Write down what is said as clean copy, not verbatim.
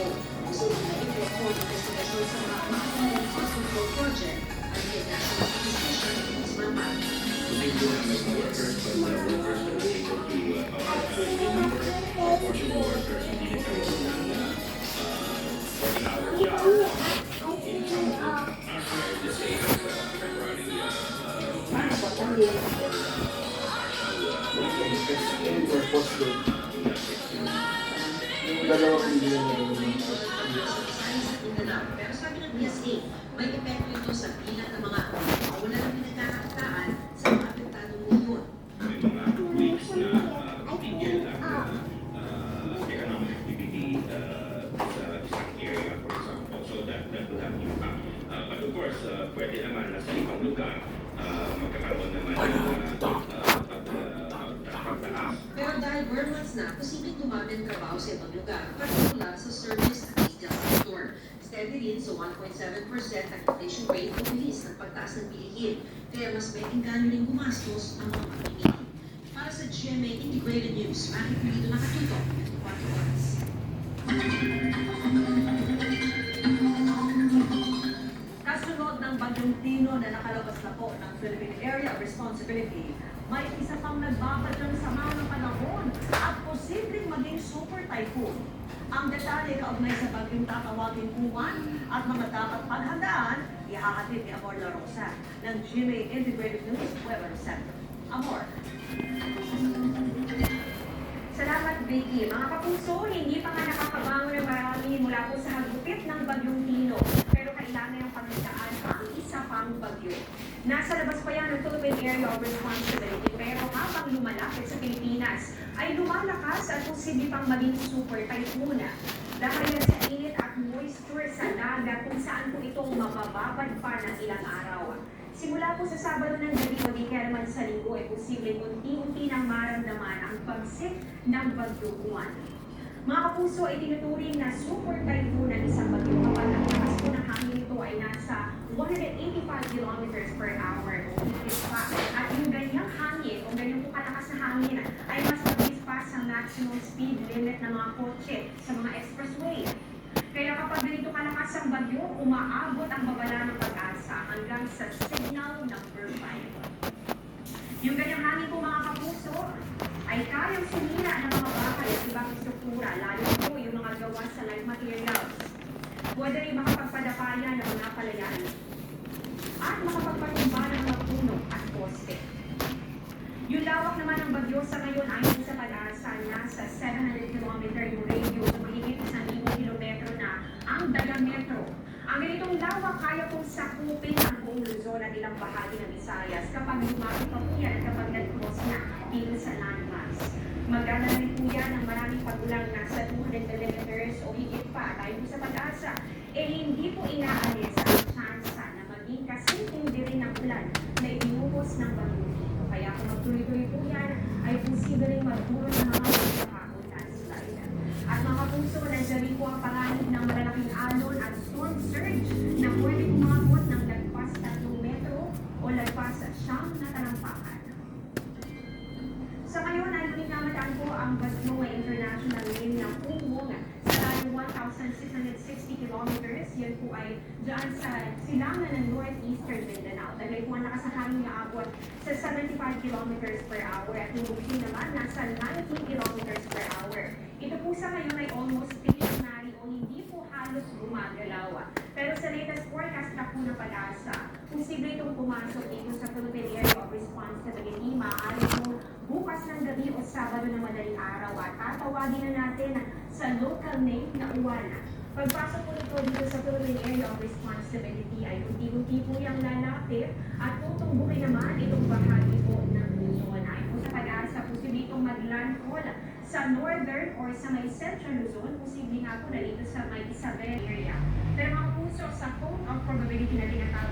trabaho. Gusto mo na ipoko ng investigasyon sa mga National Flood Control Project at the National Acquisition of Mama. They do have some workers, but the workers were able to number of portable workers who needed to work an hour job. In some of them are hired the same as temporary Pero sabi ng PSA, may epekto ito sa bilang ng mga wala ng pinagkakakitaan sa mga apektadong milyon. may mga weeks na tigil ang economic activity sa isang area, for example. So that will have impact. But of course, pwede naman na sa ibang lugar magkakaroon naman ng pagtaas. Pero dahil months na, posibleng dumami ang trabaho sa ibang lugar, partikular sa service at retail sector. Steady rin sa 1.7% ang inflation rate o bilis ng pagtaas ng bilihin, kaya mas may engganyo rin gumastos ang mga mamimili. Para sa GMA Integrated News, Maki Pulito nakatutok, 4 oras. Kasunod ng Bagyong Tino na nakalabas na po ng Philippine Area of Responsibility, may isa pang nagbabadyang sama ng panahon at posibleng maging super typhoon. Ang detalye kaugnay sa bagyong tatawagin Kuwan at mga dapat paghandaan, ihahatid ni Amor La Rosa ng GMA Integrated News Weather Center. Amor. Salamat, Vicky. Mga kapuso, hindi pa nga nakakabangon ng marami mula po sa hagupit ng Bagyong Tino. Pero kailangan yung paghandaan ang isa pang bagyo. Nasa labas pa yan ng Philippine Area of Responsibility, pero habang lumalapit sa Pilipinas, ay lumalakas at posible pang maging super typhoon. Dahil yan sa init at moisture sa dagat kung saan po itong mabababad pa ng ilang araw. Simula po sa Sabado ng gabi o di kaya naman sa Linggo ay posibleng unti-unti nang maramdaman ang pagsik ng Bagyo Juan. Mga kapuso ay tinuturing na super typhoon ng isang bagyo kapag ang lakas po ng hangin nito ay nasa 185 kilometers per hour o higit pa. At yung ganyang hangin o ganyang po kalakas na hangin ay mas mabilis pa sa maximum speed limit ng mga kotse sa mga expressway. Kaya kapag ganito kalakas ang bagyo, umaabot ang babala ng pag-asa hanggang sa signal number 5. Yung ganyang hangin po mga kapuso ay kayang sumira ng mga bakal at ibang struktura, lalo po yung mga gawa sa light materials. Pwede rin makapagpadapaya ng mga palayan at makapagpatumba ng mga puno at poste. Yung lawak naman ng bagyo sa ngayon ay sa pag-asa nasa 700 km yung radius o mahigit 1,000 kilometro na ang diametro. Ang ganitong lawak kaya pong sakupin ang buong Luzon at ilang bahagi ng Visayas kapag lumaki pa po yan at kapag nag-cross na dito sa landmass. Magana rin po yan ang maraming pagulang nasa 200 millimeters o higit pa dahil sa pag-asa. Hindi po inaalis ang tsansa na maging kasintindi rin ng ulan na itinubos ng bagyo dito. Kaya kung magtuloy-tuloy po yan, ay posible rin magduro ng mga pagkakakot at slide. At mga puso, nandiyan rin po ang panganib ng malalaking alon at storm surge na pwede umabot ng lagpas 3 metro o lagpas 9 na talampakan. Sa ngayon ay minamataan po ang bagyo may international name na Kumong sa layo 1,660 kilometers. Yan po ay dyan sa silangan ng northeastern Mindanao. Dahil po ang lakas ng hangin na abot sa 75 kilometers per hour at yung bugsin naman nasa 19 kilometers per hour. Ito po sa ngayon ay almost stationary o hindi po halos gumagalaw. Pero sa latest forecast na po ng pag-asa, posible itong pumasok dito sa Philippine Area of Responsibility. Maaari po bukas ng gabi o Sabado na madaling araw at tatawagin na natin sa local name na Uwan. Pagpasok po nito dito sa Philippine Area of Responsibility ay unti-unti po yung lalapit at tutungbukin naman itong bahagi po ng Luzon. Ay po sa pag-asa, posible itong mag-landfall sa northern or sa may central Luzon, posible nga po na dito sa may Isabel area. Pero mga puso, sa cone of probability na tinatawag